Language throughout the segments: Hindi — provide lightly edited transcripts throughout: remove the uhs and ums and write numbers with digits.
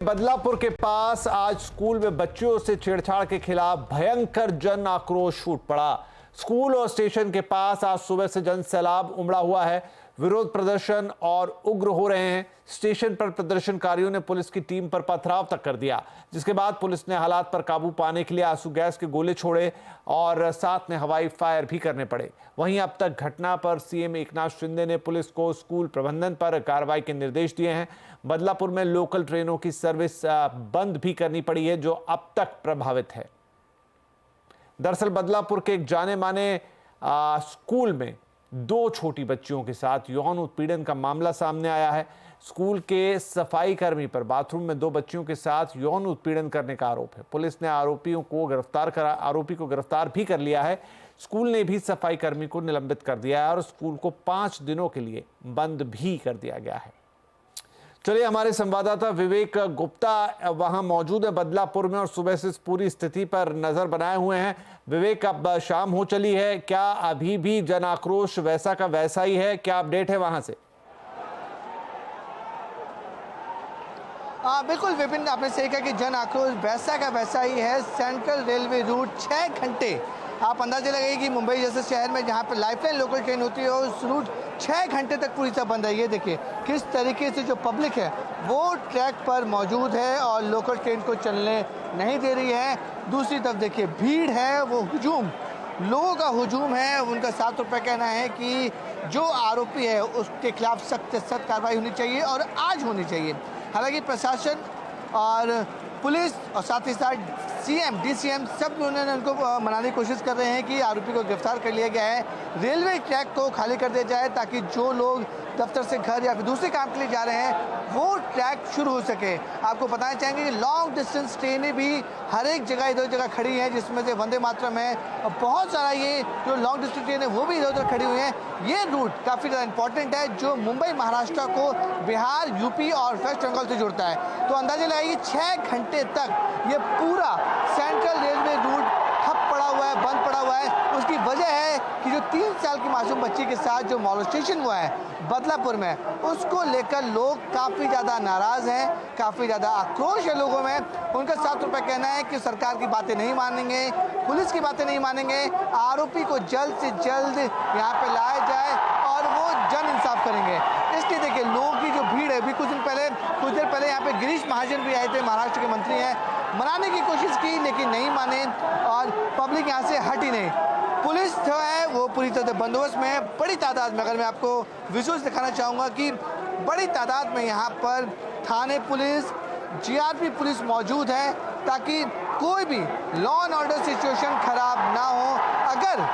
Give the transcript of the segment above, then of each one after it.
बदलापुर के पास आज स्कूल में बच्चों से छेड़छाड़ के खिलाफ भयंकर जन आक्रोश फूट पड़ा। स्कूल और स्टेशन के पास आज सुबह से जन सैलाब उमड़ा हुआ है। विरोध प्रदर्शन और उग्र हो रहे हैं। स्टेशन पर प्रदर्शनकारियों ने पुलिस की टीम पर पथराव तक कर दिया, जिसके बाद पुलिस ने हालात पर काबू पाने के लिए आंसू गैस के गोले छोड़े और साथ में हवाई फायर भी करने पड़े। वहीं अब तक घटना पर सीएम एकनाथ शिंदे ने पुलिस को स्कूल प्रबंधन पर कार्रवाई के निर्देश दिए हैं। बदलापुर में लोकल ट्रेनों की सर्विस बंद भी करनी पड़ी है, जो अब तक प्रभावित है। दरअसल बदलापुर के एक जाने माने स्कूल में 2 छोटी बच्चियों के साथ यौन उत्पीड़न का मामला सामने आया है। स्कूल के सफाई कर्मी पर बाथरूम में 2 बच्चियों के साथ यौन उत्पीड़न करने का आरोप है। पुलिस ने आरोपी को गिरफ्तार भी कर लिया है। स्कूल ने भी सफाई कर्मी को निलंबित कर दिया है और स्कूल को 5 दिनों के लिए बंद भी कर दिया गया है। चलिए, हमारे संवाददाता विवेक गुप्ता वहां मौजूद है बदलापुर में और सुबह से इस पूरी स्थिति पर नजर बनाए हुए हैं। विवेक, अब शाम हो चली है, क्या अभी भी जन आक्रोश वैसा का वैसा ही है? क्या अपडेट है वहां से? बिल्कुल विपिन, आपने सही कहा कि जन आक्रोश वैसा का वैसा ही है। सेंट्रल रेलवे रूट 6 घंटे, आप अंदाजा लगाइए कि मुंबई जैसे शहर में जहां पर लाइफलाइन लोकल ट्रेन होती है उस रूट 6 घंटे तक पूरी तरह बंद है। ये देखिए किस तरीके से जो पब्लिक है वो ट्रैक पर मौजूद है और लोकल ट्रेन को चलने नहीं दे रही है। दूसरी तरफ देखिए भीड़ है, वो हुजूम, लोगों का हुजूम है। उनका साफ तौर पर कहना है कि जो आरोपी है उसके खिलाफ सख्त से सख्त कार्रवाई होनी चाहिए और आज होनी चाहिए। हालांकि प्रशासन और पुलिस और साथ ही साथ सीएम, डीसीएम सब उन्होंने उनको मनाने की कोशिश कर रहे हैं कि आरोपी को गिरफ्तार कर लिया गया है। रेलवे ट्रैक को खाली कर दिया जाए ताकि जो लोग दफ्तर से घर या फिर दूसरे काम के लिए जा रहे हैं वो ट्रैक शुरू हो सके। आपको बताना चाहेंगे कि लॉन्ग डिस्टेंस ट्रेनें भी हर एक जगह इधर जगह खड़ी हैं, जिसमें से वंदे मातरम है और बहुत सारा ये जो लॉन्ग डिस्टेंस ट्रेन है वो भी इधर उधर खड़ी हुई हैं। ये रूट काफ़ी ज़्यादा इंपॉर्टेंट है जो मुंबई महाराष्ट्र को बिहार, यूपी और वेस्ट बंगाल से जोड़ता है। तो अंदाजा लगाइए 6 घंटे तक ये पूरा सेंट्रल रेलवे रूट ठप पड़ा हुआ है, बंद पड़ा हुआ है। उसकी वजह है कि जो 3 साल की मासूम बच्ची के साथ जो मॉलेस्टेशन हुआ है बदलापुर में, उसको लेकर लोग काफ़ी ज़्यादा नाराज़ हैं, काफ़ी ज़्यादा आक्रोश है लोगों में। उनका साफ तौर पर कहना है कि सरकार की बातें नहीं मानेंगे, पुलिस की बातें नहीं मानेंगे, आरोपी को जल्द से जल्द यहाँ पे लाया जाए और वो जन इंसाफ करेंगे। इसलिए देखिए लोगों की जो भीड़ है, अभी कुछ देर पहले यहाँ पे गिरीश महाजन भी आए थे, महाराष्ट्र के मंत्री हैं, मनाने की कोशिश की लेकिन नहीं माने और पब्लिक यहाँ से हटी नहीं। पुलिस जो है वो पूरी तरह से बंदोबस्त में है। बड़ी तादाद में, अगर मैं आपको विजुअल्स दिखाना चाहूँगा कि बड़ी तादाद में यहाँ पर थाने पुलिस, जीआरपी पुलिस मौजूद है ताकि कोई भी लॉ एंड ऑर्डर सिचुएशन खराब ना हो। अगर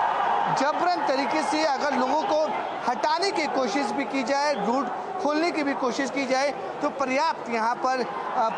जबरन तरीके से अगर लोगों को हटाने की कोशिश भी की जाए, रूट खोलने की भी कोशिश की जाए, तो पर्याप्त यहाँ पर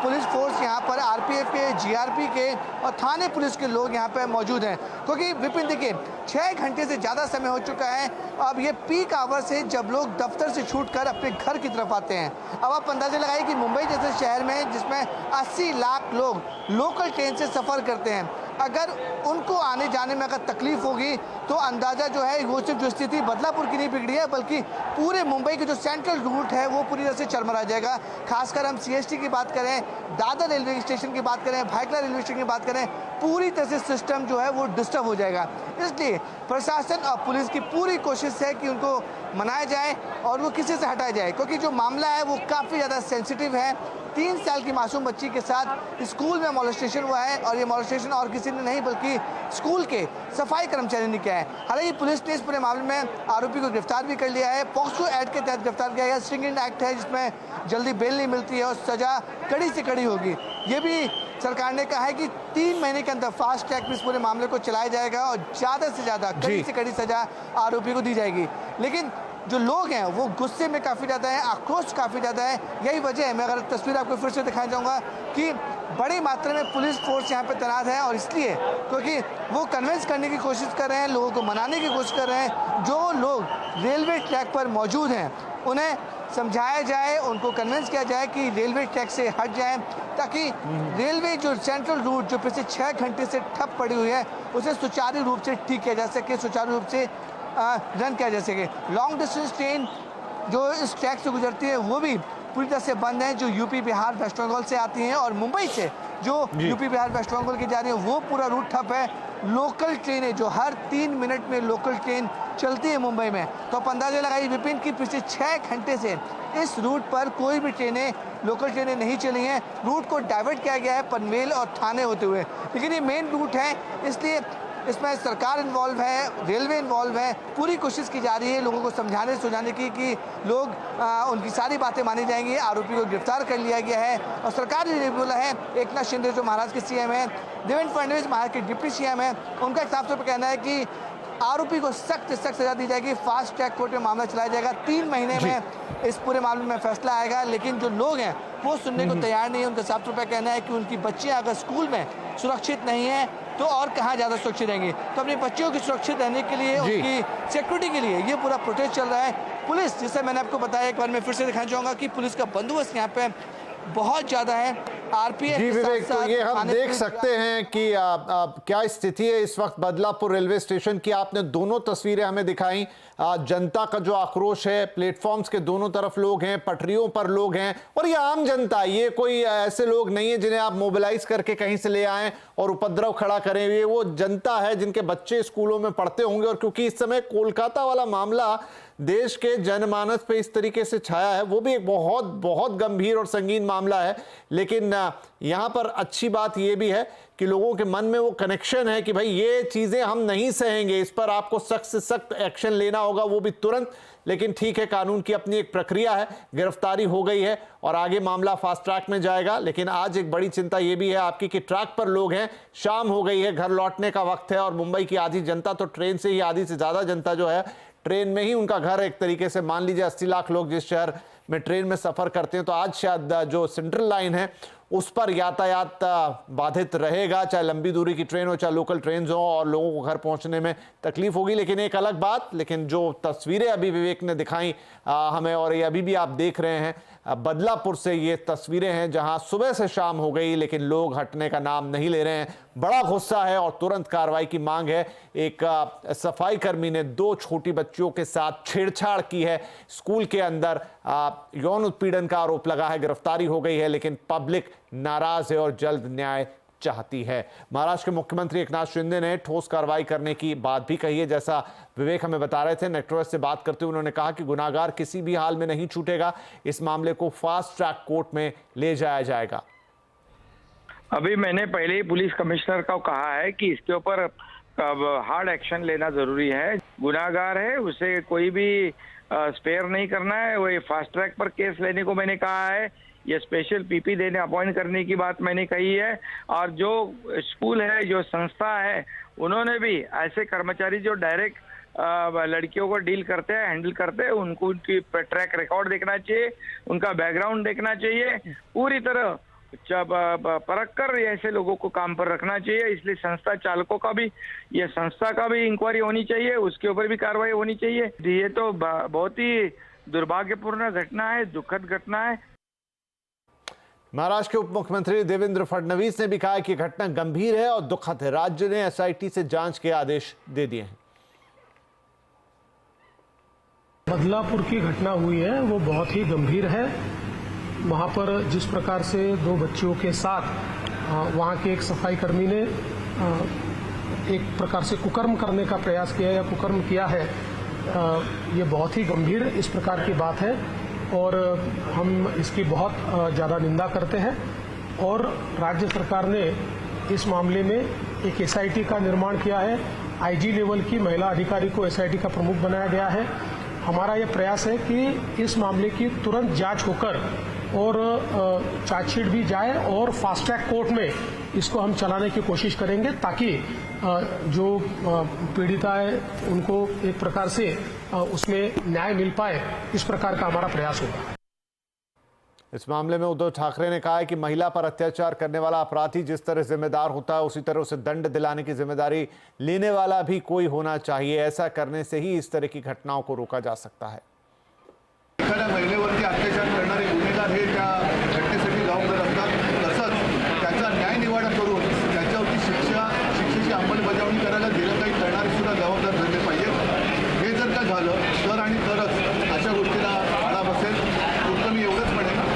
पुलिस फोर्स, यहाँ पर आरपीएफ के, जीआरपी के और थाने पुलिस के लोग यहाँ पर मौजूद हैं। क्योंकि विपिन देखिए 6 घंटे से ज़्यादा समय हो चुका है। अब ये पीक आवर्स है जब लोग दफ्तर से छूटकर अपने घर की तरफ आते हैं। अब आप अंदाजा लगाइए कि मुंबई जैसे शहर में जिसमें 80 लाख लोग लोकल ट्रेन से सफ़र करते हैं, अगर उनको आने जाने में अगर तकलीफ होगी तो अंदाज़ा जो है वो सिर्फ जो स्थिति बदलापुर की नहीं बिगड़ी है बल्कि पूरे मुंबई के जो सेंट्रल रूट है वो पूरी तरह से चरमरा जाएगा। खासकर हम सीएसटी की बात करें, दादर रेलवे स्टेशन की बात करें, भायखला रेलवे स्टेशन की बात करें, पूरी तरह से सिस्टम जो है वो डिस्टर्ब हो जाएगा। इसलिए प्रशासन और पुलिस की पूरी कोशिश है कि उनको मनाया जाए और वो किसी से हटाया जाए, क्योंकि जो मामला है वो काफ़ी ज़्यादा सेंसिटिव है। 3 साल की मासूम बच्ची के साथ स्कूल में मॉलेस्टेशन हुआ है और ये मॉलेस्टेशन और किसी ने नहीं बल्कि स्कूल के सफाई कर्मचारी ने किया है। हालांकि पुलिस ने इस पूरे मामले में आरोपी को गिरफ्तार भी कर लिया है। पॉक्सो एक्ट के तहत गिरफ्तार किया गया। स्ट्रिंग एक्ट है जिसमें जल्दी बेल नहीं मिलती है और सज़ा कड़ी से कड़ी होगी। ये भी सरकार ने कहा है कि 3 महीने के अंदर फास्ट ट्रैक में इस पूरे मामले को चलाया जाएगा और ज़्यादा से ज़्यादा कड़ी से कड़ी सज़ा आरोपी को दी जाएगी। लेकिन जो लोग हैं वो गुस्से में काफ़ी ज़्यादा है, आक्रोश काफ़ी ज़्यादा है। यही वजह है, मैं अगर तस्वीर आपको फिर से दिखाना चाहूँगा कि बड़ी मात्रा में पुलिस फोर्स यहाँ पे तैनात है और इसलिए क्योंकि वो कन्विंस करने की कोशिश कर रहे हैं, लोगों को मनाने की कोशिश कर रहे हैं। जो लोग रेलवे ट्रैक पर मौजूद हैं उन्हें समझाया जाए, उनको कन्विंस किया जाए कि रेलवे ट्रैक से हट जाएं ताकि रेलवे जो सेंट्रल रूट जो पिछले 6 घंटे से ठप पड़ी हुई है उसे सुचारू रूप से ठीक किया जा सके, सुचारू रूप से रन किया जा सके। लॉन्ग डिस्टेंस ट्रेन जो इस ट्रैक से गुजरती है वो भी पूरी तरह से बंद हैं। जो यूपी, बिहार, वेस्ट बंगाल से आती हैं और मुंबई से जो यूपी, बिहार, वेस्ट बंगाल की जा रही है वो पूरा रूट ठप है। लोकल ट्रेनें जो हर 3 मिनट में लोकल ट्रेन चलती है मुंबई में, तो आप अंदाजा लगाइए विपिन की पिछले 6 घंटे से इस रूट पर कोई भी ट्रेनें, लोकल ट्रेनें नहीं चली हैं। रूट को डाइवर्ट किया गया है पनवेल और थाने होते हुए, लेकिन ये मेन रूट है, इसलिए इसमें सरकार इन्वॉल्व है, रेलवे इन्वॉल्व है। पूरी कोशिश की जा रही है लोगों को समझाने सुझाने की कि लोग उनकी सारी बातें मानी जाएंगी। आरोपी को गिरफ्तार कर लिया गया है और सरकार ने ये बोला है, एकनाथ शिंदे जो महाराष्ट्र के सीएम हैं, देवेंद्र फडणवीस महाराष्ट्र के डिप्टी सीएम हैं, उनका साफ तौर पर कहना है कि आरोपी को सख्त सख्त सजा दी जाएगी। फास्ट ट्रैक कोर्ट में मामला चलाया जाएगा। 3 महीने में इस पूरे मामले में फैसला आएगा, लेकिन जो लोग हैं वो सुनने को तैयार नहीं है। उनका साफ तौर पर कहना है कि उनकी बच्चियां अगर स्कूल में सुरक्षित नहीं है तो और कहाँ ज़्यादा सुरक्षित रहेंगी। तो अपनी बच्चियों की सुरक्षित रहने के लिए, उनकी सिक्योरिटी के लिए ये पूरा प्रोटेस्ट चल रहा है। पुलिस, जिसे मैंने आपको बताया, एक बार मैं फिर से दिखाना चाहूँगा कि पुलिस का बंदोबस्त यहाँ पे बहुत ज़्यादा है। आरपीएफ जी विवेक, तो ये हम देख सकते हैं कि क्या स्थिति है इस वक्त बदलापुर रेलवे स्टेशन की। आपने दोनों तस्वीरें हमें दिखाई। जनता का जो आक्रोश है, प्लेटफॉर्म्स के दोनों तरफ लोग हैं, पटरियों पर लोग हैं, और ये आम जनता, ये कोई ऐसे लोग नहीं है जिन्हें आप मोबिलाइज करके कहीं से ले आएं और उपद्रव खड़ा करें। ये वो जनता है जिनके बच्चे स्कूलों में पढ़ते होंगे। और क्योंकि इस समय कोलकाता वाला मामला देश के जनमानस पे इस तरीके से छाया है, वो भी एक बहुत बहुत गंभीर और संगीन मामला है। लेकिन यहाँ पर अच्छी बात यह भी है कि लोगों के मन में वो कनेक्शन है कि भाई ये चीजें हम नहीं सहेंगे, इस पर आपको सख्त से सख्त एक्शन लेना होगा, वो भी तुरंत। लेकिन ठीक है, कानून की अपनी एक प्रक्रिया है। गिरफ्तारी हो गई है और आगे मामला फास्ट ट्रैक में जाएगा। लेकिन आज एक बड़ी चिंता ये भी है आपकी कि ट्रैक पर लोग हैं, शाम हो गई है, घर लौटने का वक्त है, और मुंबई की आधी जनता तो ट्रेन से ही, आधी से ज्यादा जनता जो है ट्रेन में ही उनका घर, एक तरीके से मान लीजिए 80 लाख लोग जिस शहर में ट्रेन में सफर करते हैं, तो आज शायद जो सेंट्रल लाइन है उस पर यातायात बाधित रहेगा, चाहे लंबी दूरी की ट्रेन हो, चाहे लोकल ट्रेन हो, और लोगों को घर पहुंचने में तकलीफ होगी। लेकिन एक अलग बात, लेकिन जो तस्वीरें अभी विवेक ने दिखाई हमें, और ये अभी भी आप देख रहे हैं बदलापुर से ये तस्वीरें हैं जहां सुबह से शाम हो गई लेकिन लोग हटने का नाम नहीं ले रहे हैं। बड़ा गुस्सा है और तुरंत कार्रवाई की मांग है। एक सफाई कर्मी ने 2 छोटी बच्चियों के साथ छेड़छाड़ की है स्कूल के अंदर, यौन उत्पीड़न का आरोप लगा है, गिरफ्तारी हो गई है, लेकिन पब्लिक नाराज है और जल्द न्याय चाहती है। महाराष्ट्र के मुख्यमंत्री एकनाथ शिंदे ने ठोस कार्रवाई करने की बात भी कही है। जैसा विवेक हमें बता रहे थे, नेटवर्क से बात करते हुए उन्होंने कहा कि गुनाहगार किसी भी हाल में नहीं छूटेगा, इस मामले को फास्ट ट्रैक कोर्ट में ले जाया जाएगा। अभी मैंने पहले ही पुलिस कमिश्नर को कहा है कि इसके ऊपर हार्ड एक्शन लेना जरूरी है। गुनाहगार है, उसे कोई भी स्पेयर नहीं करना है। वो फास्ट ट्रैक पर केस लेने को मैंने कहा है। ये स्पेशल पीपी देने अपॉइंट करने की बात मैंने कही है। और जो स्कूल है, जो संस्था है, उन्होंने भी ऐसे कर्मचारी जो डायरेक्ट लड़कियों को डील करते हैं, हैंडल करते हैं, उनको उनकी ट्रैक रिकॉर्ड देखना चाहिए, उनका बैकग्राउंड देखना चाहिए, पूरी तरह परख कर ऐसे लोगों को काम पर रखना चाहिए। इसलिए संस्था चालकों का भी, ये संस्था का भी इंक्वायरी होनी चाहिए, उसके ऊपर भी कार्रवाई होनी चाहिए। ये तो बहुत ही दुर्भाग्यपूर्ण घटना है, दुखद घटना है। महाराष्ट्र के उप मुख्यमंत्री देवेंद्र फडणवीस ने भी कहा कि घटना गंभीर है और दुखद है। राज्य ने एसआईटी से जांच के आदेश दे दिए हैं। बदलापुर की घटना हुई है वो बहुत ही गंभीर है। वहां पर जिस प्रकार से 2 बच्चियों के साथ वहां के एक सफाई कर्मी ने एक प्रकार से कुकर्म करने का प्रयास किया या कुकर्म किया है, ये बहुत ही गंभीर इस प्रकार की बात है और हम इसकी बहुत ज़्यादा निंदा करते हैं। और राज्य सरकार ने इस मामले में एक एसआईटी का निर्माण किया है। आईजी लेवल की महिला अधिकारी को एसआईटी का प्रमुख बनाया गया है। हमारा यह प्रयास है कि इस मामले की तुरंत जांच होकर और चार्जशीट भी जाए और फास्ट ट्रैक कोर्ट में इसको हम चलाने की कोशिश करेंगे ताकि जो पीड़िता है उनको एक प्रकार से उसमें न्याय मिल पाए। इस प्रकार का हमारा प्रयास होगा। इस मामले में उद्धव ठाकरे ने कहा है कि महिला पर अत्याचार करने वाला अपराधी जिस तरह जिम्मेदार होता है उसी तरह उसे दंड दिलाने की जिम्मेदारी लेने वाला भी कोई होना चाहिए। ऐसा करने से ही इस तरह की घटनाओं को रोका जा सकता है। एखाद्या महिलेवरती अत्याचार करणारे गुन्हेगार हे त्या घटनेसाठी जबाबदार असतात, तसंच त्याचा न्याय निवाडा करून त्याच्यावरती शिक्षेची अंमलबजावणी करायला दिलं काही करणारे सुद्धा जबाबदार धरले पाहिजेत। हे जर का झालं तर आणि तरच अशा गोष्टीला आळा बसेल. फक्त मी एवढंच म्हणेन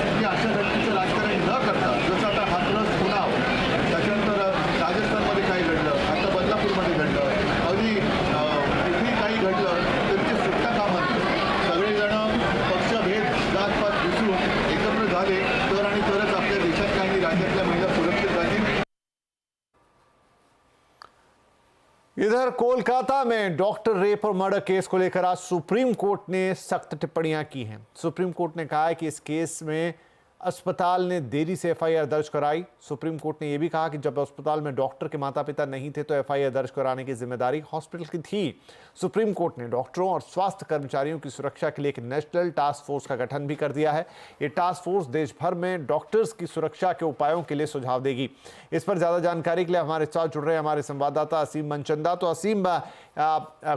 इधर कोलकाता में डॉक्टर रेप और मर्डर केस को लेकर आज सुप्रीम कोर्ट ने सख्त टिप्पणियां की हैं। सुप्रीम कोर्ट ने कहा है कि इस केस में अस्पताल ने देरी से एफआईआर दर्ज कराई। सुप्रीम कोर्ट ने यह भी कहा कि जब अस्पताल में डॉक्टर के माता पिता नहीं थे तो एफआईआर दर्ज कराने की जिम्मेदारी हॉस्पिटल की थी। सुप्रीम कोर्ट ने डॉक्टरों और स्वास्थ्य कर्मचारियों की सुरक्षा के लिए एक नेशनल टास्क फोर्स का गठन भी कर दिया है। ये टास्क फोर्स देश भर में डॉक्टर्स की सुरक्षा के उपायों के लिए सुझाव देगी। इस पर ज्यादा जानकारी के लिए हमारे साथ जुड़ रहे हैं हमारे संवाददाता असीम मनचंदा। तो असीम,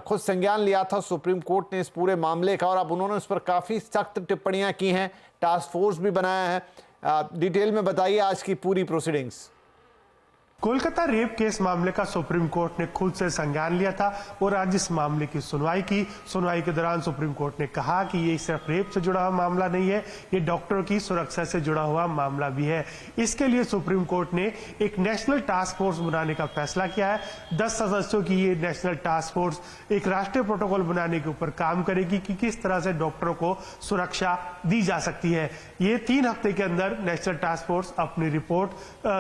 खुद संज्ञान लिया था सुप्रीम कोर्ट ने इस पूरे मामले का और अब उन्होंने उस पर काफी सख्त टिप्पणियां की हैं, टास्क फोर्स भी बनाया है। डिटेल में बताइए आज की पूरी प्रोसीडिंग्स। कोलकाता रेप केस मामले का सुप्रीम कोर्ट ने खुद से संज्ञान लिया था और आज इस मामले की सुनवाई की। सुनवाई के दौरान सुप्रीम कोर्ट ने कहा कि ये सिर्फ रेप से जुड़ा हुआ मामला नहीं है, ये डॉक्टरों की सुरक्षा से जुड़ा हुआ मामला भी है। इसके लिए सुप्रीम कोर्ट ने एक नेशनल टास्क फोर्स बनाने का फैसला किया है। 10 सदस्यों की ये नेशनल टास्क फोर्स एक राष्ट्रीय प्रोटोकॉल बनाने के ऊपर काम करेगी कि किस तरह से डॉक्टरों को सुरक्षा दी जा सकती है। ये 3 हफ्ते के अंदर नेशनल टास्क फोर्स अपनी रिपोर्ट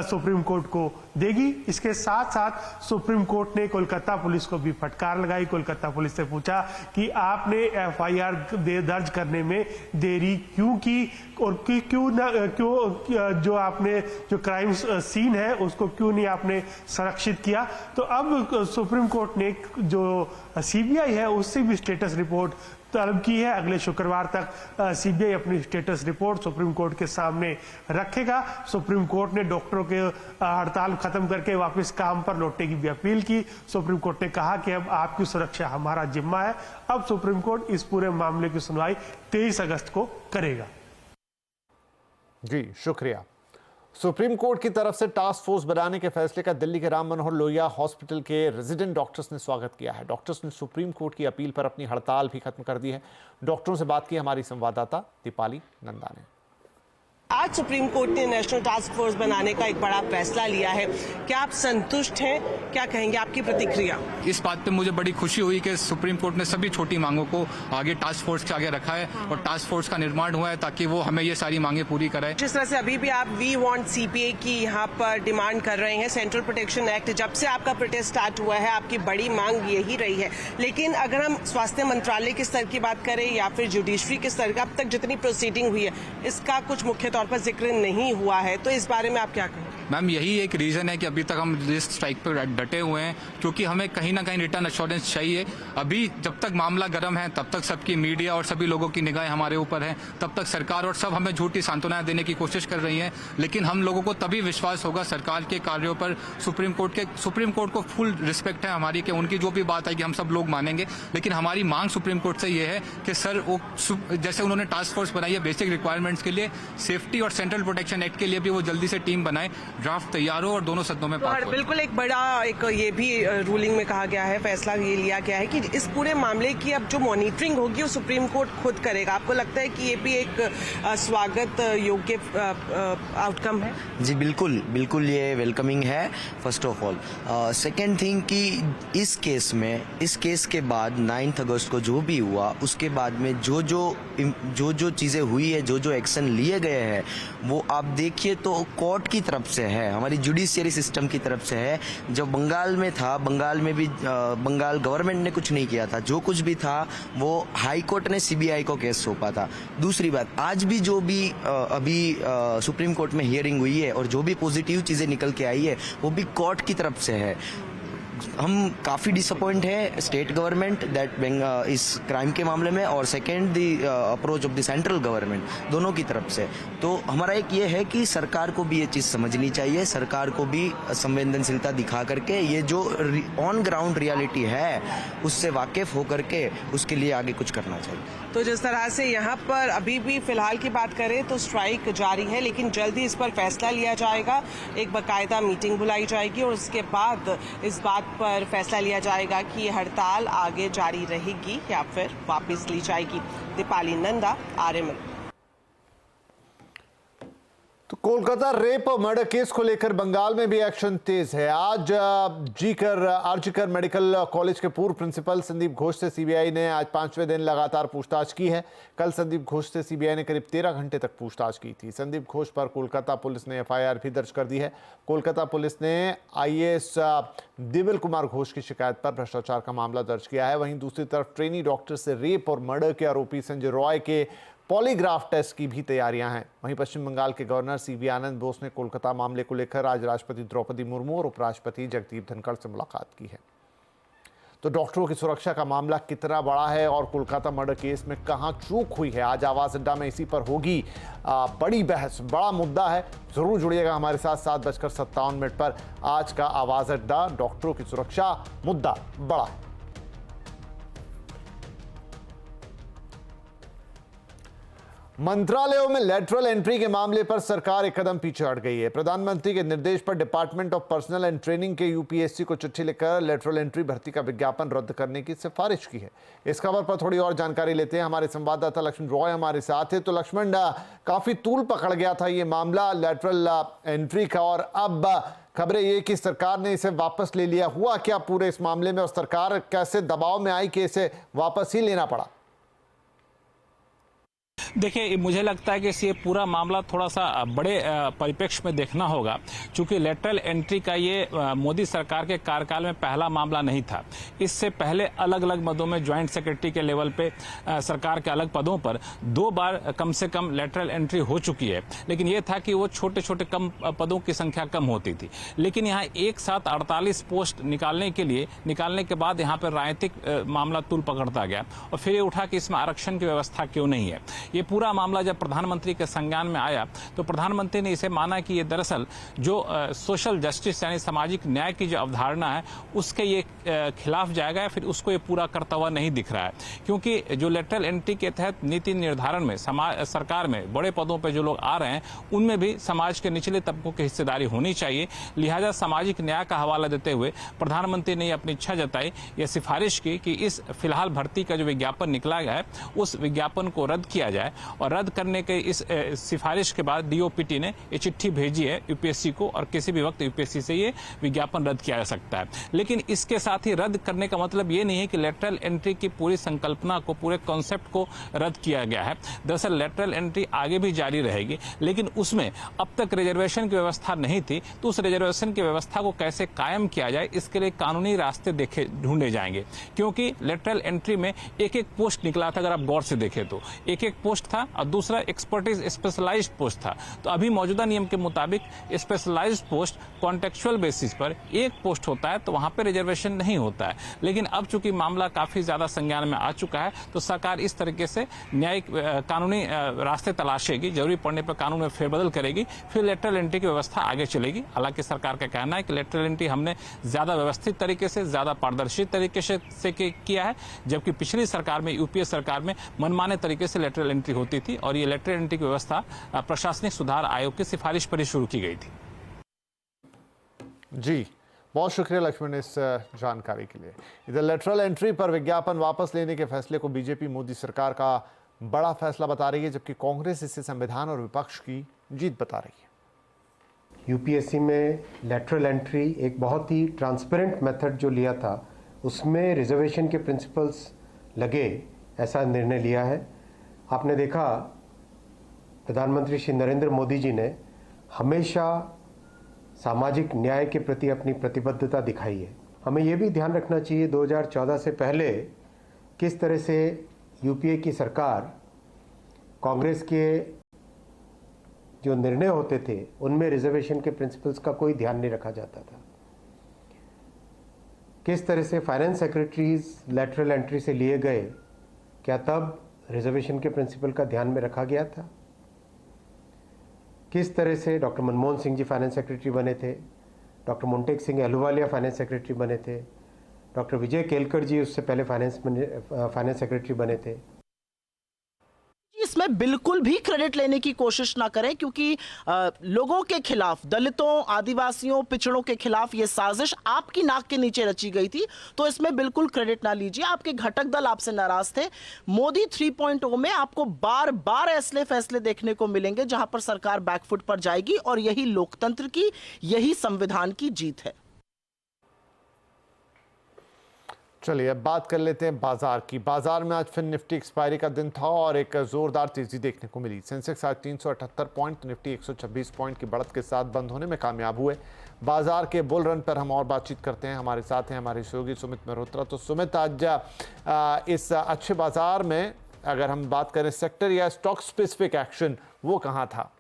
सुप्रीम कोर्ट को देगी। इसके साथ साथ सुप्रीम कोर्ट ने कोलकाता पुलिस को भी फटकार लगाई। कोलकाता पुलिस से पूछा कि आपने एफआईआर दर्ज करने में देरी क्यों की और क्यों जो आपने जो क्राइम सीन है उसको क्यों नहीं आपने संरक्षित किया। तो अब सुप्रीम कोर्ट ने जो सीबीआई है उससे भी स्टेटस रिपोर्ट तलब की है। अगले शुक्रवार तक सीबीआई अपनी स्टेटस रिपोर्ट सुप्रीम कोर्ट के सामने रखेगा। सुप्रीम कोर्ट ने डॉक्टरों के हड़ताल खत्म करके वापस काम पर लौटने की भी अपील की। सुप्रीम कोर्ट ने कहा कि अब आपकी सुरक्षा हमारा जिम्मा है। अब सुप्रीम कोर्ट इस पूरे मामले की सुनवाई 23 अगस्त को करेगा। जी शुक्रिया। सुप्रीम कोर्ट की तरफ से टास्क फोर्स बनाने के फैसले का दिल्ली के राम मनोहर लोहिया हॉस्पिटल के रेजिडेंट डॉक्टर्स ने स्वागत किया है। डॉक्टर्स ने सुप्रीम कोर्ट की अपील पर अपनी हड़ताल भी खत्म कर दी है। डॉक्टरों से बात की हमारी संवाददाता दीपाली नंदा ने। आज सुप्रीम कोर्ट ने नेशनल टास्क फोर्स बनाने का एक बड़ा फैसला लिया है। क्या आप संतुष्ट हैं? क्या कहेंगे, आपकी प्रतिक्रिया? इस बात पे मुझे बड़ी खुशी हुई कि सुप्रीम कोर्ट ने सभी छोटी मांगों को आगे टास्क फोर्स के आगे रखा है और टास्क फोर्स का निर्माण हुआ है ताकि वो हमें ये सारी मांगे पूरी कराए। जिस तरह से अभी भी आप वी वांट सीपीए की यहाँ पर डिमांड कर रहे हैं, सेंट्रल प्रोटेक्शन एक्ट, जब से आपका प्रोटेस्ट स्टार्ट हुआ है आपकी बड़ी मांग यही रही है। लेकिन अगर हम स्वास्थ्य मंत्रालय के स्तर की बात करें या फिर जुडिशरी के स्तर का, अब तक जितनी प्रोसीडिंग हुई है इसका कुछ मुख्य तौर पर जिक्र नहीं हुआ है। तो इस बारे में आप क्या कहेंगे? मैम, यही एक रीजन है कि अभी तक हम इस स्ट्राइक पर डटे हुए हैं क्योंकि हमें कहीं ना कहीं रिटर्न एश्योरेंस चाहिए। अभी जब तक मामला गर्म है तब तक सबकी मीडिया और सभी लोगों की निगाहें हमारे ऊपर है, तब तक सरकार और सब हमें झूठी सांत्वनाएं देने की कोशिश कर रही हैं। लेकिन हम लोगों को तभी विश्वास होगा सरकार के कार्यों पर। सुप्रीम कोर्ट को फुल रिस्पेक्ट है हमारी कि उनकी जो भी बात आएगी हम सब लोग मानेंगे। लेकिन हमारी मांग सुप्रीम कोर्ट से ये है कि सर वो जैसे उन्होंने टास्क फोर्स बनाई है बेसिक रिक्वायरमेंट्स के लिए, सेफ्टी और सेंट्रल प्रोटेक्शन एक्ट के लिए भी वो जल्दी से टीम बनाए, ड्राफ्ट तैयार हो और दोनों सदनों में पास हो। बिल्कुल एक बड़ा ये भी रूलिंग में कहा गया है, फैसला ये लिया गया है कि इस पूरे मामले की अब जो मॉनिटरिंग होगी वो सुप्रीम कोर्ट खुद करेगा। आपको लगता है कि ये भी एक स्वागत योग्य आउटकम है? जी बिल्कुल ये वेलकमिंग है first of all. Second thing कि इस केस के बाद 9 अगस्त को जो भी हुआ उसके बाद में जो चीजें हुई है, जो एक्शन लिए गए हैं वो आप देखिए तो कोर्ट की तरफ से है, हमारी जुडिशियरी सिस्टम की तरफ से है। जो बंगाल में था, बंगाल में भी बंगाल गवर्नमेंट ने कुछ नहीं किया था, जो कुछ भी था वो हाई कोर्ट ने सीबीआई को केस सौंपा था। दूसरी बात, आज भी जो भी अभी सुप्रीम कोर्ट में हियरिंग हुई है और जो भी पॉजिटिव चीजें निकल के आई है वो भी कोर्ट की तरफ से है। हम काफी डिसअपॉइंट है स्टेट गवर्नमेंट दैट इस क्राइम के मामले में, और second the approach of the central government, दोनों की तरफ से। तो हमारा एक ये है कि सरकार को भी ये चीज समझनी चाहिए, सरकार को भी संवेदनशीलता दिखा करके ये जो ऑन ग्राउंड रियलिटी है उससे वाकिफ होकर के उसके लिए आगे कुछ करना चाहिए। तो जिस तरह से यहाँ पर अभी भी फिलहाल की बात करें तो स्ट्राइक जारी है, लेकिन जल्द ही इस पर फैसला लिया जाएगा। एक बाकायदा मीटिंग बुलाई जाएगी और उसके बाद इस बात पर फैसला लिया जाएगा कि ये हड़ताल आगे जारी रहेगी या फिर वापस ली जाएगी। दीपाली नंदा, आरएमएल। तो कोलकाता रेप और मर्डर केस को लेकर बंगाल में भी एक्शन तेज है। आज आरजीकर मेडिकल कॉलेज के पूर्व प्रिंसिपल संदीप घोष से सीबीआई ने आज 5वें दिन लगातार पूछताछ की है। कल संदीप घोष से सीबीआई ने करीब 13 घंटे तक पूछताछ की थी। संदीप घोष पर कोलकाता पुलिस ने एफआईआर भी दर्ज कर दी है। कोलकाता पुलिस ने आईएएस दिव्यल कुमार घोष की शिकायत पर भ्रष्टाचार का मामला दर्ज किया है। वहीं दूसरी तरफ ट्रेनी डॉक्टर से रेप और मर्डर के आरोपी संजय रॉय के पॉलीग्राफ टेस्ट की भी तैयारियां हैं। वहीं पश्चिम बंगाल के गवर्नर सीवी आनंद बोस ने कोलकाता मामले को लेकर आज राष्ट्रपति द्रौपदी मुर्मू और उपराष्ट्रपति जगदीप धनखड़ से मुलाकात की है। तो डॉक्टरों की सुरक्षा का मामला कितना बड़ा है और कोलकाता मर्डर केस में कहां चूक हुई है, आज आवाज अड्डा में इसी पर होगी बड़ी बहस, बड़ा मुद्दा है। जरूर जुड़िएगा हमारे साथ 7:57 पर। आज का आवाज अड्डा, डॉक्टरों की सुरक्षा, मुद्दा बड़ा है। मंत्रालयों में लेटरल एंट्री के मामले पर सरकार एक कदम पीछे हट गई है। प्रधानमंत्री के निर्देश पर department of personal and training के यूपीएससी को चिट्ठी लिखकर लेटरल एंट्री भर्ती का विज्ञापन रद्द करने की सिफारिश की है। इस खबर पर थोड़ी और जानकारी लेते हैं। हमारे संवाददाता लक्ष्मण रॉय हमारे साथ है। तो लक्ष्मण, काफी तूल पकड़ गया था ये मामला लेटरल एंट्री का, और अब खबरें ये कि सरकार ने इसे वापस ले लिया। हुआ क्या पूरे इस मामले में और सरकार कैसे दबाव में आई कि इसे वापस ही लेना पड़ा? देखिए, मुझे लगता है कि ये पूरा मामला थोड़ा सा बड़े परिप्रेक्ष्य में देखना होगा, क्योंकि लेटरल एंट्री का ये मोदी सरकार के कार्यकाल में पहला मामला नहीं था। इससे पहले अलग अलग पदों में ज्वाइंट सेक्रेटरी के लेवल पे सरकार के अलग पदों पर 2 बार कम से कम लेटरल एंट्री हो चुकी है। लेकिन ये था कि वो छोटे छोटे कम पदों की संख्या कम होती थी। लेकिन यहाँ एक साथ 48 पोस्ट निकालने के बाद यहाँ पर राजनीतिक मामला तूल पकड़ता गया और फिर ये उठा कि इसमें आरक्षण की व्यवस्था क्यों नहीं है। ये पूरा मामला जब प्रधानमंत्री के संज्ञान में आया तो प्रधानमंत्री ने इसे माना कि ये दरअसल जो सोशल जस्टिस यानी सामाजिक न्याय की जो अवधारणा है उसके ये खिलाफ जाएगा, या फिर उसको ये पूरा करता हुआ नहीं दिख रहा है। क्योंकि जो लेटरल एंट्री के तहत नीति निर्धारण में सरकार में बड़े पदों पर जो लोग आ रहे हैं उनमें भी समाज के निचले तबकों की हिस्सेदारी होनी चाहिए। लिहाजा सामाजिक न्याय का हवाला देते हुए प्रधानमंत्री ने अपनी इच्छा जताई, ये सिफारिश की कि इस फिलहाल भर्ती का जो विज्ञापन निकला गया है उस विज्ञापन को रद्द किया जाए। और रद्द करने के इस सिफारिश के बाद डीओपीटी ने ये चिट्ठी भेजी है यूपीएससी को, और किसी भी वक्त यूपीएससी से ये विज्ञापन रद्द किया जा सकता है। लेकिन इसके साथ ही रद्द करने का मतलब ये नहीं है कि लेटरल एंट्री की पूरी संकल्पना को, पूरे कॉन्सेप्ट को रद्द किया गया है। दरअसल लेटरल एंट्री आगे भी जारी रहेगी, लेकिन उसमें अब तक रिजर्वेशन की व्यवस्था नहीं थी, तो उस रिजर्वेशन की व्यवस्था को कैसे कायम किया जाए इसके लिए कानूनी रास्ते ढूंढे जाएंगे। क्योंकि लेटरल एंट्री में एक एक पोस्ट निकला था, अगर आप गौर से देखें तो एक एक पोस्ट था और दूसरा एक्सपर्टीज स्पेशलाइज्ड पोस्ट था। तो अभी मौजूदा नियम के मुताबिक स्पेशलाइज्ड पोस्ट कॉन्टेक्चुअल बेसिस पर एक पोस्ट होता है, तो वहां पे रिजर्वेशन नहीं होता है। लेकिन अब चूंकि मामला काफी ज्यादा संज्ञान में आ चुका है तो सरकार इस तरीके से न्यायिक कानूनी रास्ते तलाशेगी, जरूरी पड़ने पर कानून में फेरबदल करेगी, फिर लेटरल एंट्री की व्यवस्था आगे चलेगी। हालांकि सरकार का कहना है कि लेटरल एंट्री हमने ज्यादा व्यवस्थित तरीके से, ज्यादा पारदर्शी तरीके से किया है, जबकि पिछली सरकार में, यूपीए सरकार में मनमाने तरीके से लेटरल एंट्री होती थी और ये लेटरल एंट्री की व्यवस्था प्रशासनिक सुधार आयोग की सिफारिश पर ही शुरू की गई थी। जी, बहुत शुक्रिया लक्ष्मण इस जानकारी के लिए। इधर लेटरल एंट्री पर विज्ञापन वापस लेने के फैसले को बीजेपी मोदी सरकार का बड़ा फैसला बता रही है, जबकि कांग्रेस इसे संविधान और विपक्ष की जीत बता रही है। यूपीएससी में लेटरल एंट्री एक बहुत ही ट्रांसपेरेंट मेथड जो लिया था, उसमें रिजर्वेशन के प्रिंसिपल्स लगे, ऐसा निर्णय लिया है। आपने देखा प्रधानमंत्री श्री नरेंद्र मोदी जी ने हमेशा सामाजिक न्याय के प्रति अपनी प्रतिबद्धता दिखाई है। हमें यह भी ध्यान रखना चाहिए 2014 से पहले किस तरह से यूपीए की सरकार कांग्रेस के जो निर्णय होते थे उनमें रिजर्वेशन के प्रिंसिपल्स का कोई ध्यान नहीं रखा जाता था। किस तरह से फाइनेंस सेक्रेटरीज लेटरल एंट्री से लिए गए, क्या तब रिजर्वेशन के प्रिंसिपल का ध्यान में रखा गया था? किस तरह से doctor Manmohan Singh ji finance secretary बने थे, doctor Montek Singh Ahluwalia finance secretary बने थे, डॉक्टर विजय केलकर जी उससे पहले फाइनेंस सेक्रेटरी बने थे। इस इसमें बिल्कुल भी क्रेडिट लेने की कोशिश ना करें, क्योंकि लोगों के खिलाफ, दलितों, आदिवासियों, पिछड़ों के खिलाफ ये साजिश आपकी नाक के नीचे रची गई थी। तो इसमें बिल्कुल क्रेडिट ना लीजिए। आपके घटक दल आपसे नाराज थे। मोदी 3.0 में आपको बार बार ऐसे फैसले देखने को मिलेंगे जहां पर सरकार बैकफुट पर जाएगी, और यही लोकतंत्र की, यही संविधान की जीत है। चलिए अब बात कर लेते हैं बाजार की। बाजार में आज फिर निफ्टी एक्सपायरी का दिन था और एक जोरदार तेजी देखने को मिली। सेंसेक्स आज 378 पॉइंट, निफ्टी 126 पॉइंट की बढ़त के साथ बंद होने में कामयाब हुए। बाजार के बुल रन पर हम और बातचीत करते हैं। हमारे साथ हैं हमारे सहयोगी सुमित मेहरोत्रा। तो सुमित, आज इस अच्छे बाजार में अगर हम बात करें सेक्टर या स्टॉक स्पेसिफिक एक्शन, वो कहाँ था?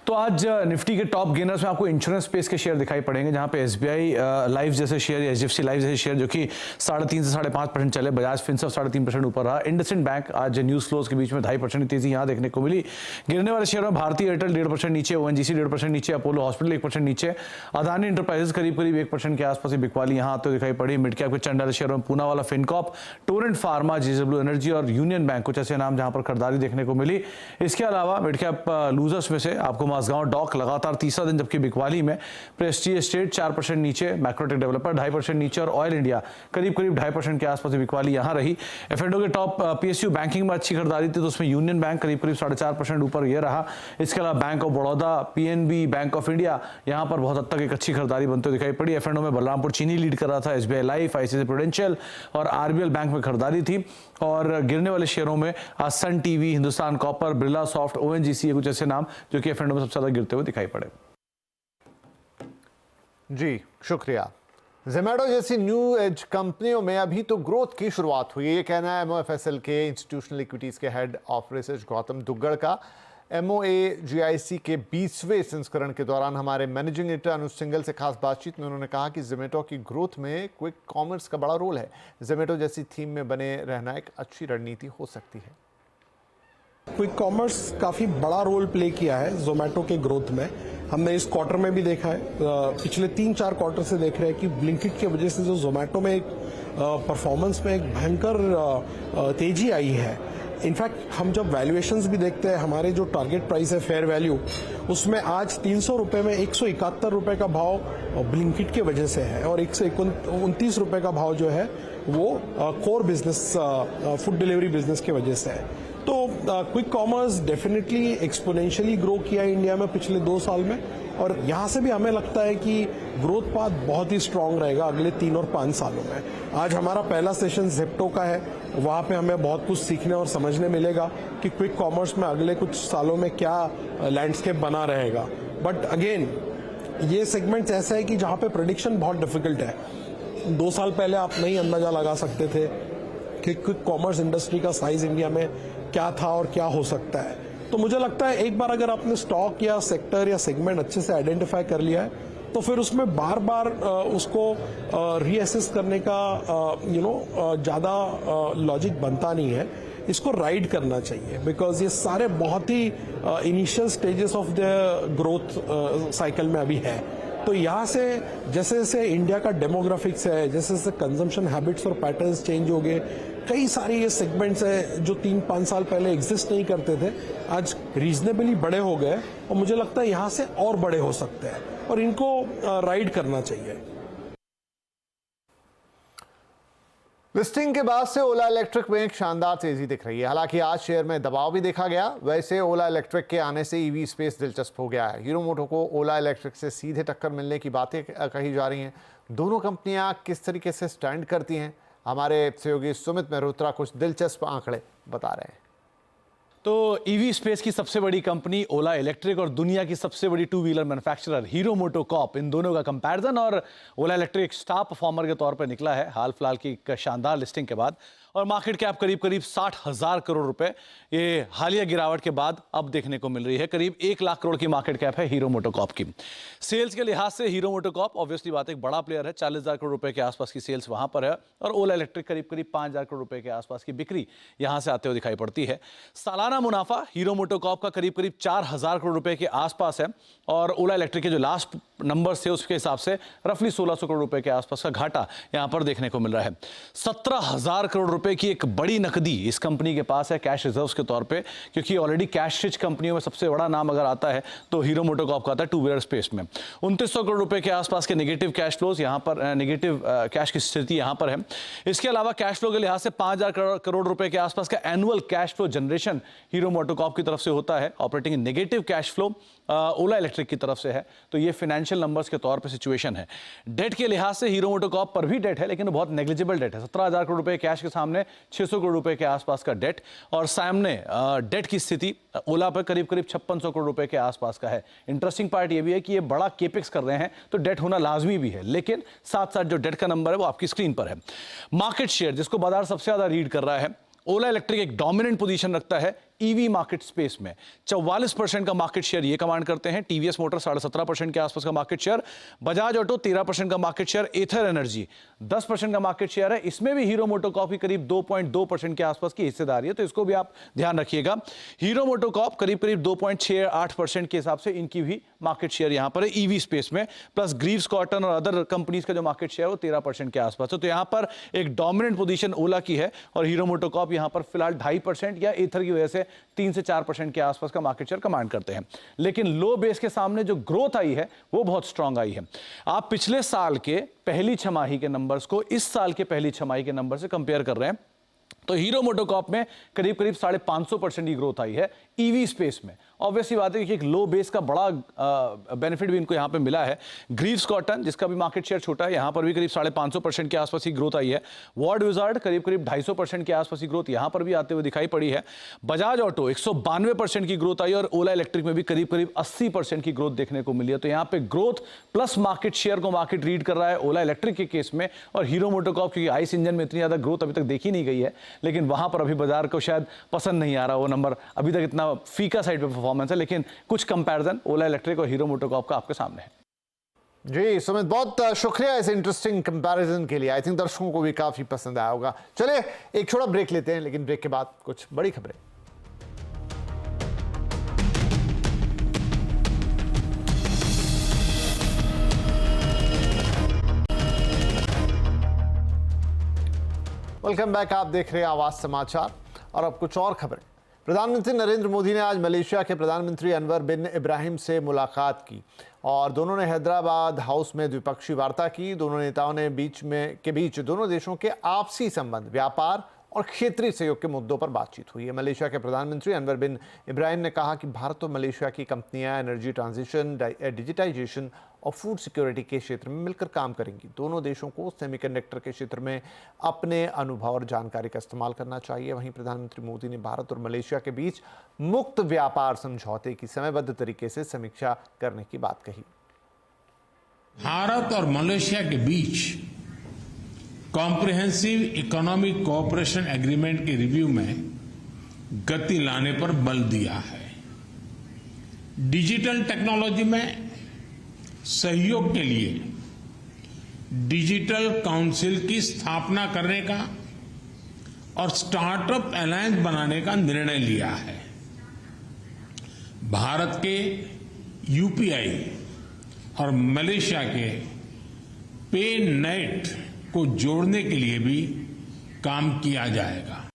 तो आज निफ्टी के टॉप गेनर्स में आपको इंश्योरेंस स्पेस के शेयर दिखाई पड़ेंगे, जहां पे एसबीआई लाइफ जैसे शेयर या एचडीएफसी लाइफ जैसे शेयर जो कि 3.5 से 5.5% चले। बजाज फिनसर्व 3.5% ऊपर रहा। इंडसइंड बैंक आज न्यूज फ्लोज के बीच में 2.5% तेजी यहां देखने को मिली। गिरने वाले शेयरों में भारतीय एयरटेल 1.5% नीचे, ओएनजीसी 1.5% नीचे, अपोलो हॉस्पिटल 1% नीचे, अदानी इंटरप्राइजेस करीब 1% के आसपास बिकवाली यहां आते दिखाई पड़ी। मिड कैप के चंड वाले शेयरों में पूना वाला Fincorp, Torrent pharma, JSW energy और यूनियन बैंक कुछ ऐसे नाम जहां पर खरीदारी देखने को मिली। इसके अलावा मिड कैप लूजर्स में से आपको माजगांव डॉक लगातार तीसरा दिन, जबकि बिकवाली में प्रेस्टीज एस्टेट 4% नीचे, मैक्रोटेक डेवलपर 2.5% नीचे और ऑयल इंडिया करीब 2.5% के आसपास बिकवाली यहां रही। एफएनडो के टॉप पीएसयू बैंकिंग में अच्छी खरीदारी थी, तो उसमें यूनियन बैंक करीब 4.5% ऊपर ये रहा। इसके अलावा bank of Baroda, PNB, bank of India यहां पर बहुत हद तक एक अच्छी खरीदारी बनते दिखाई पड़ी। एफएनडो में बलरामपुर चीनी लीड कर रहा था, एसबीआई लाइफ, आईसीआईसीआई प्रूडेंशियल और आरबीएल बैंक में खरीदारी थी। और गिरने वाले शेयरों में आज Sun TV, Hindustan Copper, Birlasoft, ONGC कुछ ऐसे नाम जो कि एफएनडो में सबसे ज्यादा गिरते हुए दिखाई पड़े। जी शुक्रिया। जोमैटो जैसी न्यू एज कंपनियों में अभी तो ग्रोथ की शुरुआत हुई है, ये कहना है एमओएफएसएल के इंस्टीट्यूशनल इक्विटीज के head of research Gautam Duggar का। एमओएजीआईसी के 20वें संस्करण के दौरान हमारे मैनेजिंग एडिटर अनुज सिंघल से खास बातचीत में उन्होंने कहा कि जोमैटो की ग्रोथ में क्विक कॉमर्स का बड़ा रोल है। जोमैटो जैसी थीम में बने रहना एक अच्छी रणनीति हो सकती है। क्विक कॉमर्स काफ़ी बड़ा रोल प्ले किया है जोमैटो के ग्रोथ में। हमने इस क्वार्टर में भी देखा है, पिछले 3-4 क्वार्टर से देख रहे हैं कि ब्लिंकिट की वजह से जो जोमैटो में एक परफॉर्मेंस में एक भयंकर तेजी आई है। इनफैक्ट हम जब वैल्यूएशंस भी देखते हैं, हमारे जो टारगेट प्राइस है फेयर वैल्यू, उसमें आज 300 रुपये में 171 रुपये का भाव ब्लिंकिट की वजह से है और 129 रुपये का भाव जो है वो core business food delivery business की वजह से है। तो quick commerce definitely exponentially grow किया इंडिया में पिछले 2 साल में, और यहाँ से भी हमें लगता है कि ग्रोथ पाथ बहुत ही स्ट्रांग रहेगा अगले 3 और 5 सालों में। आज हमारा पहला सेशन जेप्टो का है, वहाँ पे हमें बहुत कुछ सीखने और समझने मिलेगा कि क्विक कॉमर्स में अगले कुछ सालों में क्या लैंडस्केप बना रहेगा। बट अगेन ये सेगमेंट्स ऐसा है कि जहाँ पे प्रेडिक्शन बहुत डिफिकल्ट है। 2 साल पहले आप नहीं अंदाजा लगा सकते थे कि क्विक कॉमर्स इंडस्ट्री का साइज इंडिया में क्या था और क्या हो सकता है। तो मुझे लगता है एक बार अगर आपने स्टॉक या सेक्टर या सेगमेंट अच्छे से आइडेंटिफाई कर लिया है, तो फिर उसमें बार बार उसको रीअसेस करने का ज़्यादा लॉजिक बनता नहीं है। इसको राइड करना चाहिए, बिकॉज ये सारे बहुत ही initial stages of the growth cycle में अभी है। तो यहाँ से जैसे जैसे इंडिया का डेमोग्राफिक्स है, जैसे जैसे कंजम्पशन हैबिट्स और पैटर्न्स चेंज हो गए, कई सारे ये सेगमेंट्स हैं जो 3-5 साल पहले एग्जिस्ट नहीं करते थे, आज रीजनेबली बड़े हो गए और मुझे लगता है यहाँ से और बड़े हो सकते हैं और इनको राइड करना चाहिए। लिस्टिंग के बाद से ओला इलेक्ट्रिक में एक शानदार तेजी दिख रही है। हालांकि आज शेयर में दबाव भी देखा गया। वैसे ओला इलेक्ट्रिक के आने से ईवी स्पेस दिलचस्प हो गया है। हीरो मोटो को ओला इलेक्ट्रिक से सीधे टक्कर मिलने की बातें कही जा रही हैं। दोनों कंपनियां किस तरीके से स्टैंड करती हैं, हमारे सहयोगी सुमित मेहरोत्रा कुछ दिलचस्प आंकड़े बता रहे हैं। तो ईवी स्पेस की सबसे बड़ी कंपनी ओला इलेक्ट्रिक और दुनिया की सबसे बड़ी 2 व्हीलर मैन्युफैक्चरर हीरो मोटो कॉर्प, इन दोनों का कंपैरिजन और ओला इलेक्ट्रिक स्टार परफॉर्मर के तौर पर निकला है हाल फिलहाल की एक शानदार लिस्टिंग के बाद। और मार्केट कैप करीब 60,000 करोड़ रुपए ये हालिया गिरावट के बाद अब देखने को मिल रही है। करीब 1 लाख करोड़ की मार्केट कैप है हीरो मोटो कॉर्प की। सेल्स के लिहाज से हीरो मोटो कॉर्प ऑब्वियसली बात एक बड़ा प्लेयर है, 40,000 करोड़ रुपए के आसपास की सेल्स वहां पर है और ओला इलेक्ट्रिक करीब 5,000 करोड़ रुपए के आसपास की बिक्री यहां से आते हुए दिखाई पड़ती है। सालाना मुनाफा हीरो मोटो कॉर्प का करीब 4,000 करोड़ रुपए के आसपास है और ओला इलेक्ट्रिक के जो लास्ट नंबर्स थे उसके हिसाब से रफली 1600 करोड़ रुपए के आसपास का घाटा यहां पर देखने को मिल रहा है। 17,000 करोड़ रुपए की एक बड़ी नकदी इस कंपनी के पास है कैश रिजर्व्स के तौर पे, क्योंकि ऑलरेडी कैश रिच कंपनियों में सबसे बड़ा नाम अगर आता है तो हीरो मोटोकॉर्प का आता है टू व्हीलर स्पेस में। 2900 करोड़ रुपए के आसपास के नेगेटिव कैश फ्लोज यहां पर, नेगेटिव कैश की स्थिति यहां पर है। इसके अलावा कैश फ्लो के लिहाज से 5,000 करोड़ रुपए के आसपास का annual cash flow generation hero MotoCorp की तरफ से होता है। ऑपरेटिंग नेगेटिव कैश फ्लो ओला इलेक्ट्रिक की तरफ से है। तो ये फाइनेंशियल नंबर्स के तौर पे सिचुएशन है। डेट के लिहाज से हीरो मोटोकॉर्प पर भी डेट है, लेकिन बहुत नेग्लिजिबल डेट है। 17,000 करोड़ रुपए कैश के सामने 600 करोड़ रुपए के आसपास का डेट, और सामने डेट की स्थिति ओला पर करीब 5600 करोड़ रुपए के आसपास का है। इंटरेस्टिंग पार्ट ये भी है कि ये बड़ा केपेक्स कर रहे हैं तो डेट होना लाजमी भी है, लेकिन साथ साथ जो डेट का नंबर है वो आपकी स्क्रीन पर है। मार्केट शेयर जिसको बाजार सबसे ज्यादा रीड कर रहा है, ओला इलेक्ट्रिक एक डोमिनेंट पोजीशन रखता है ईवी मार्केट स्पेस में। 44% का मार्केट शेयर ये कमांड करते हैं। टीवीएस मोटर 17.5% के आसपास का मार्केट शेयर, बजाज ऑटो 13% का मार्केट शेयर, एथर एनर्जी 10% का मार्केट शेयर है। इसमें भी हीरो मोटोकॉर्प की करीब 2.2% के आसपास की हिस्सेदारी है, तो इसको भी आप ध्यान रखिएगा। हीरो मोटोकॉर्प करीब 2.68% के हिसाब से इनकी भी मार्केट शेयर यहां पर है ईवी स्पेस में। प्लस ग्रीव्स कॉटन और अदर कंपनीज का जो मार्केट शेयर है वो 13% के आसपास है। तो यहां पर एक डोमिनेंट पोजीशन ओला की है, और हीरो मोटोकॉर्प यहां पर फिलहाल 2.5% या एथर की वजह से 3 से 4% के आसपास का मार्केट शेयर कमांड करते हैं। लेकिन लो बेस के सामने जो ग्रोथ आई है वो बहुत स्ट्रांग आई है। आप पिछले साल के पहली छमाही के नंबर्स को इस साल के पहली छमाही के नंबर से कंपेयर कर रहे हैं, तो हीरो मोटोकॉर्प में करीब 550% की ग्रोथ आई है ईवी स्पेस में। ऑब्वियसली बात है कि एक लो बेस का बड़ा बेनिफिट भी इनको यहां पे मिला है। ग्रीव्स कॉटन जिसका भी मार्केट शेयर छोटा है, यहां पर भी करीब 550% के आसपास की ग्रोथ आई है। वॉर्ड विजार्ड करीब 250% के आसपास की ग्रोथ यहां पर भी आते हुए दिखाई पड़ी है। बजाज ऑटो 192% की ग्रोथ आई, और ओला इलेक्ट्रिक में भी करीब 80% की ग्रोथ देखने को मिली है। तो यहां पे ग्रोथ प्लस मार्केट शेयर को मार्केट रीड कर रहा है ओला इलेक्ट्रिक के केस में। और हीरो मोटोकॉर्प क्योंकि आइस इंजन में इतनी ज्यादा ग्रोथ अभी तक देखी नहीं गई है, लेकिन वहां पर अभी बाजार को शायद पसंद नहीं आ रहा वो नंबर, अभी तक इतना फीका साइड पे परफॉर्मेंस है। लेकिन कुछ कंपैरिजन ओला इलेक्ट्रिक और हीरो मोटोकॉर्प का आपके सामने है। जी सुमित, बहुत शुक्रिया इस इंटरेस्टिंग कंपैरिजन के लिए। आई थिंक दर्शकों को भी काफी पसंद आया होगा। चलिए एक छोटा ब्रेक लेते हैं, लेकिन ब्रेक के बाद कुछ बड़ी खबरें। वेलकम बैक, आप देख रहे हैं आवाज समाचार, और अब कुछ और खबरें। प्रधानमंत्री नरेंद्र मोदी ने आज मलेशिया के प्रधानमंत्री अनवर बिन इब्राहिम से मुलाकात की, और दोनों ने हैदराबाद हाउस में द्विपक्षीय वार्ता की। दोनों नेताओं ने बीच दोनों देशों के आपसी संबंध, व्यापार और क्षेत्रीय सहयोग के मुद्दों पर बातचीत हुई है। मलेशिया के प्रधानमंत्री अनवर बिन इब्राहिम ने कहा कि भारत और मलेशिया की कंपनियां एनर्जी ट्रांजिशन, डिजिटाइजेशन और फूड सिक्योरिटी के क्षेत्र में मिलकर काम करेंगी। दोनों देशों को सेमीकंडक्टर के क्षेत्र में अपने अनुभव और जानकारी का इस्तेमाल करना चाहिए। वहीं प्रधानमंत्री मोदी ने भारत और मलेशिया के बीच मुक्त व्यापार समझौते की समयबद्ध तरीके से समीक्षा करने की बात कही। भारत और मलेशिया के बीच कॉम्प्रिहेंसिव इकोनॉमिक कोऑपरेशन एग्रीमेंट के रिव्यू में गति लाने पर बल दिया है। डिजिटल टेक्नोलॉजी में सहयोग के लिए डिजिटल काउंसिल की स्थापना करने का और स्टार्टअप अलायंस बनाने का निर्णय लिया है। भारत के यूपीआई और मलेशिया के पे नेट को जोड़ने के लिए भी काम किया जाएगा।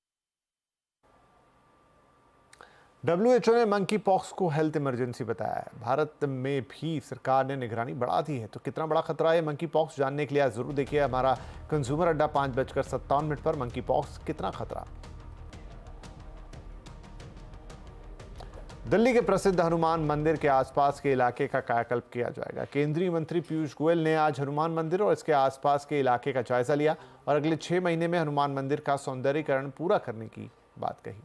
WHO ने मंकी पॉक्स को हेल्थ इमरजेंसी बताया है। भारत में भी सरकार ने निगरानी बढ़ा दी है। तो कितना बड़ा खतरा है मंकी पॉक्स, जानने के लिए आज जरूर देखिए हमारा कंज्यूमर अड्डा 5:57 पर। मंकी पॉक्स कितना खतरा। दिल्ली के प्रसिद्ध हनुमान मंदिर के आसपास के इलाके का कायाकल्प किया जाएगा। केंद्रीय मंत्री पीयूष गोयल ने आज हनुमान मंदिर और इसके आसपास के इलाके का जायजा लिया, और अगले 6 महीने में हनुमान मंदिर का सौंदर्यीकरण पूरा करने की बात कही।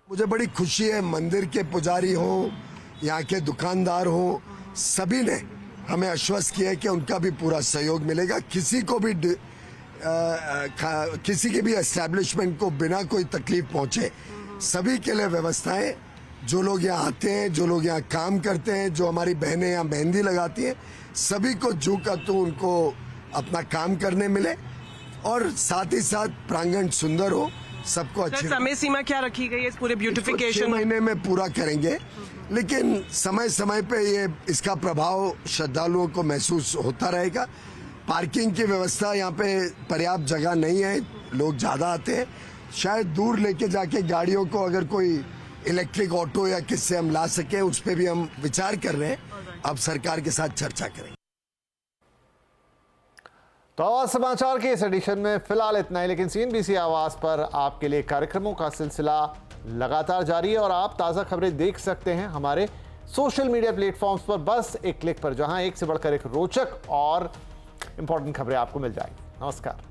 मुझे बड़ी खुशी है, मंदिर के पुजारी हो, यहाँ के दुकानदार हो, सभी ने हमें आश्वस्त किया है कि उनका भी पूरा सहयोग मिलेगा। किसी को भी किसी के भी एस्टैब्लिशमेंट को बिना कोई तकलीफ पहुंचे, सभी के लिए व्यवस्थाएं, जो लोग यहाँ आते हैं, जो लोग यहाँ काम करते हैं, जो हमारी बहनें यहाँ मेहंदी लगाती हैं, सभी को जू का तो उनको अपना काम करने मिले, और साथ ही साथ प्रांगण सुंदर हो, सबको अच्छी समय सीमा क्या रखी गई है इस पूरे ब्यूटिफिकेशन 6 महीने में पूरा करेंगे, लेकिन समय समय पे ये इसका प्रभाव श्रद्धालुओं को महसूस होता रहेगा। पार्किंग की व्यवस्था यहाँ पे पर्याप्त जगह नहीं है, लोग ज़्यादा आते हैं। शायद दूर लेके जाके गाड़ियों को अगर कोई इलेक्ट्रिक ऑटो या किससे हम ला सके, उस पर भी हम विचार कर रहे हैं। अब सरकार के साथ चर्चा करेंगे। तो आवाज समाचार के इस एडिशन में फिलहाल इतना ही, लेकिन CNBC आवाज पर आपके लिए कार्यक्रमों का सिलसिला लगातार जारी है और आप ताज़ा खबरें देख सकते हैं हमारे सोशल मीडिया प्लेटफॉर्म्स पर बस एक क्लिक पर, जहां एक से बढ़कर एक रोचक और इंपॉर्टेंट खबरें आपको मिल जाएंगी। नमस्कार।